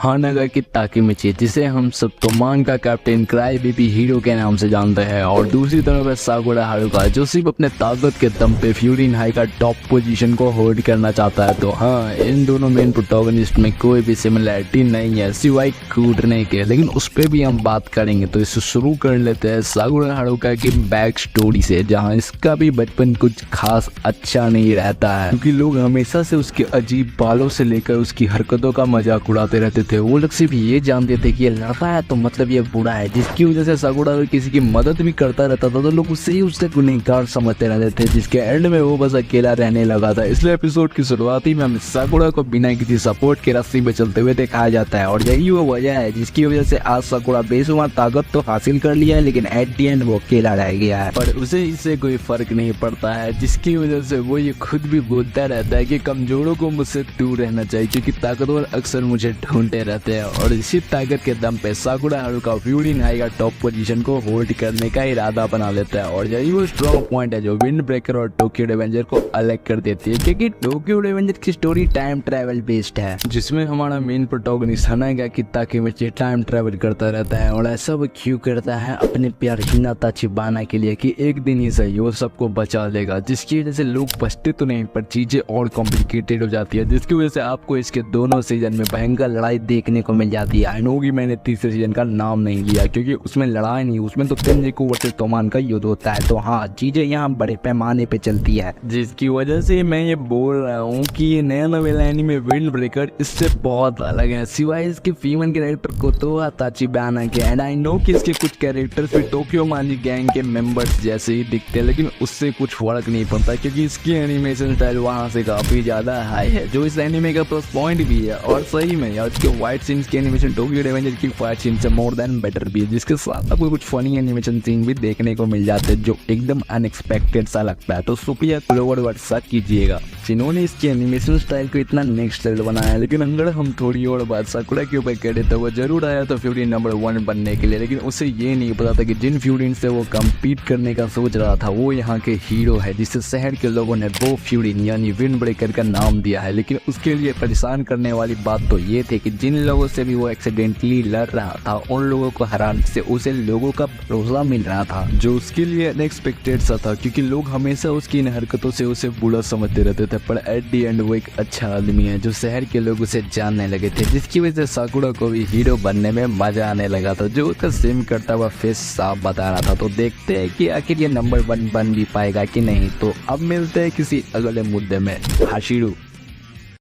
हानागा की ताकेमिची, जिसे हम सब तोमान का कैप्टन क्राई बेबी हीरो के नाम से जानते हैं, और दूसरी तरफ है साकुरा हारुका, जो सिर्फ अपने ताकत के दम पे फ्यूरिन हाई का टॉप पोजीशन को होल्ड करना चाहता है। तो हाँ, इन दोनों मेन प्रोटोगनिस्ट में कोई भी सिमिलैरिटी नहीं है सिवाय कूदने के, लेकिन उस पर भी हम बात करेंगे। तो इसे शुरू कर लेते हैं साकुरा हारुका की बैक स्टोरी से, जहाँ इसका भी बचपन कुछ खास अच्छा नहीं रहता है, क्योंकि लोग हमेशा से उसके अजीब बालों से लेकर उसकी हरकतों का मजाक उड़ाते रहते थे। वो लोग सिर्फ ये जानते थे कि ये लड़का है तो मतलब ये बुरा है, जिसकी वजह से साकुरा किसी की मदद भी करता रहता था तो लोग उससे ही उससे गुनहगार समझते रहते थे, जिसके एंड में वो बस अकेला रहने लगा था। इसलिए एपिसोड की शुरुआती में हमें साकुरा को बिना किसी सपोर्ट के रास्ते पे चलते हुए दिखाया जाता है, और यही वो वजह है जिसकी वजह से आज साकुरा बेशुमार ताकत तो हासिल कर लिया है, लेकिन एट दी एंड वो अकेला रह गया है। पर उसे इससे कोई फर्क नहीं पड़ता है, जिसकी वजह से वो ये खुद भी बोलता रहता है कि कमजोरों को मुझसे दूर रहना चाहिए, क्योंकि ताकतवर अक्सर मुझे ढूंढते रहते हैं। और इसी ताकत के दम पे साकुरा हारुका फ्यूरिन हाई का टॉप पोजीशन को होल्ड करने का इरादा बना लेता है, और यही वो स्ट्रॉन्ग पॉइंट है जो विंड ब्रेकर और टोक्यो रिवेंजर को अलग कर देती है, क्योंकि टोक्यो रिवेंजर की स्टोरी टाइम ट्रैवल बेस्ड है, जिसमें हमारा मेन प्रोटोगनिस्ट हानागा की ताकेमिची टाइम ट्रैवल करता रहता है। और ऐसा वो क्यों करता है? अपने प्यार हिनाता चिबाना के लिए, कि एक दिन ही सही वो सबको बचा लेगा, जिसकी वजह से लोग बचते तो नहीं पर चीजें और कॉम्प्लिकेटेड हो जाती है, जिसकी वजह से आपको इसके दोनों सीजन में भयंकर लड़ाई देखने को मिल जाती है। आई नो कि मैंने तीसरे सीजन का नाम नहीं लिया, क्योंकि उसमें लड़ाई नहीं, उसमें तो तेंजिको वर्सेस तोमान का युद्ध होता है। तो हाँ, चीजें यहाँ बड़े पैमाने पे चलती है, जिसकी वजह से मैं ये बोल रहा हूँ कि ये नया नोवेल एनीमे विंड ब्रेकर इससे बहुत अलग है, सिवाय इसके फीमेल कैरेक्टर को तो ताचिबाना के। एंड आई नो कि इसके कुछ कैरेक्टर्स भी टोक्यो मांजी गैंग के मेंबर्स जैसे ही दिखते हैं, लेकिन उससे कुछ फर्क नहीं पड़ता, क्योंकि इसकी एनिमेशन स्टाइल वहाँ से काफी ज्यादा हाई है, जो इस एनिमे का प्लस पॉइंट भी है। और सही में यार, इसके वाइट सीन्स की एनिमेशन टोक्यो रिवेंजर की फाइट सीन से मोर देन बेटर भी है, जिसके साथ आपको कुछ फनी एनिमेशन सीन भी देखने को मिल जाते हैं जो एकदम अनएक्सपेक्टेड सा लगता है। तो सुपिया क्लोवर वर्सा कीजिएगा, जिन्होंने इसकी एनिमेशन स्टाइल को इतना नेक्स्ट लेवल बनाया है। लेकिन अगर हम थोड़ी और बात साकुरा के ऊपर करें तो वो जरूर आया था फ्यूरिन नंबर 1 बनने के लिए, लेकिन उसे ये नहीं पता था कि जिन फ्यूरिन से वो कम्पीट करने का सोच रहा था वो यहाँ के हीरो है, जिसे शहर के लोगों ने वो फ्यूरिन यानी विंड ब्रेकर का नाम दिया है। लेकिन उसके लिए परेशान करने वाली बात तो ये थी कि जिन लोगों से भी वो एक्सीडेंटली लड़ रहा था उन लोगों को हराने से उसे लोगों का भरोसा मिल रहा था, जो उसके लिए अनएक्सपेक्टेड सा था, क्योंकि लोग हमेशा उसकी इन हरकतों से उसे बुरा समझते रहते थे। पर एट दी एंड वो एक अच्छा आदमी है, जो शहर के लोग उसे जानने लगे थे, जिसकी वजह से साकुरा को भी हीरो बनने में मजा आने लगा था, जो उसका सिम करता हुआ फेस साफ बता रहा था। तो देखते हैं कि आखिर ये नंबर 1 बन भी पाएगा कि नहीं। तो अब मिलते हैं किसी अगले मुद्दे में। हाशिरू।